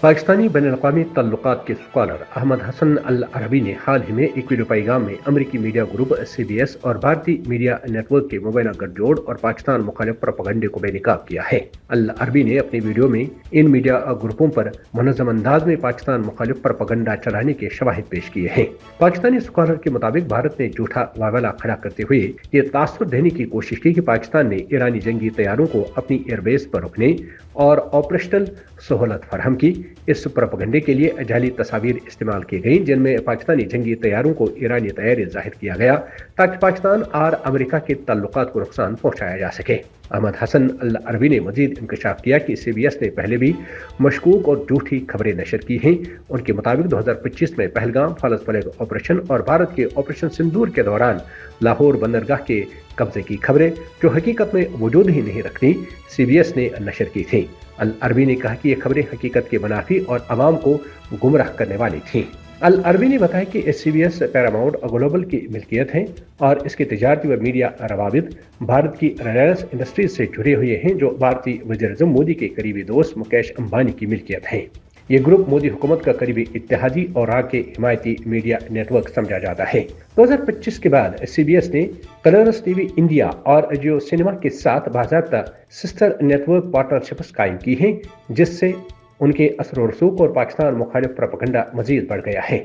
पाकिस्तानी बैन-अल-अक़वामी तल्लुक़ात के स्कॉलर अहमद हसन अल-अरबी ने हाल ही में एक वीडियो पैगाम में अमरीकी मीडिया ग्रुप CBS और भारतीय मीडिया नेटवर्क के मुबैना गठजोड़ और पाकिस्तान मुखालिफ प्रोपेगेंडे को बेनकाब किया है। अल-अरबी ने अपने वीडियो में इन मीडिया ग्रुपों पर मुनज़्ज़म अंदाज में पाकिस्तान मुखालिफ प्रोपेगेंडा चलाने के शवाहिद पेश किए हैं। पाकिस्तानी स्कॉलर के मुताबिक भारत ने झूठा वावला खड़ा करते हुए ये तासुर देने की कोशिश की कि पाकिस्तान ने ईरानी जंगी तैयारों को अपनी एयरबेस पर रुकने और ऑपरेशनल सहूलत फराहम की। इस प्रोपेगेंडे के लिए जाली तस्वीर इस्तेमाल की गई जिनमें पाकिस्तानी जंगी तैयारों को ईरानी तैयारी जाहिर किया गया ताकि पाकिस्तान और अमेरिका के ताल्लुकात को नुकसान पहुंचाया जा सके। अहमद हसन अल-अरबी ने मजीद इंकशाफ किया कि CBS ने पहले भी मशकूक और झूठी खबरें नशर की हैं। उनके मुताबिक 2025 में पहलगाम फॉल्स फ्लैग ऑपरेशन और भारत के ऑपरेशन सिंदूर के दौरान लाहौर बंदरगाह के कब्जे की खबरें, जो हकीकत में वजूद ही नहीं रखती, CBS ने नशर की थी। अल-अरबी ने कहा कि ये खबरें हकीकत के मुनाफी और अवाम को गुमराह करने वाली थीं। अल-अरबी ने बताया कि CBS पैरामाउंट ग्लोबल की मिल्कियत है और इसके तिजारती व मीडिया रवाबित भारत की रिलायंस इंडस्ट्रीज से जुड़े हुए हैं, जो भारतीय वज़ीर-ए-आज़म मोदी के करीबी दोस्त मुकेश अंबानी की मिल्कियत है। ये ग्रुप मोदी हुकूमत का करीबी इत्तेहादी और आग के हिमायती मीडिया नेटवर्क समझा जाता है। 2025 के बाद CBS ने कलर्स TV इंडिया और जियो सिनेमा के साथ बाज़ाब्ता सिस्टर नेटवर्क पार्टनरशिप्स कायम की हैं, जिससे उनके असर और रसूख और पाकिस्तान मुखालिफ प्रोपेगेंडा मजीद बढ़ गया है।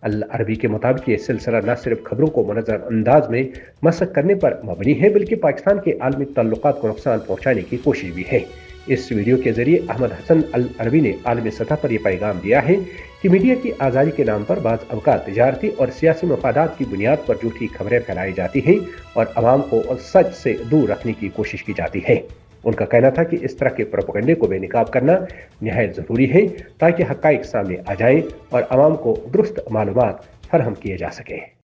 अल-अरबी के मुताबिक ये सिलसिला न सिर्फ खबरों को मुनज़्ज़म अंदाज में मसख करने पर मबनी है, बल्कि पाकिस्तान के आलमी ताल्लुकात को नुकसान पहुंचाने की कोशिश भी है। इस वीडियो के जरिए अहमद हसन अल-अरबी ने आलमी सतह पर यह पैगाम दिया है कि मीडिया की आज़ादी के नाम पर बाज़ अवक़ात तिजारती और सियासी मफादात की बुनियाद पर झूठी खबरें फैलाई जाती हैं और अवाम को सच से दूर रखने की कोशिश की जाती है। उनका कहना था कि इस तरह के प्रोपेगेंडे को बेनकाब करना निहायत ज़रूरी है ताकि हक़ाइक़ सामने आ जाएं और अवाम को दुरुस्त मालूमात फराहम किए जा सकें।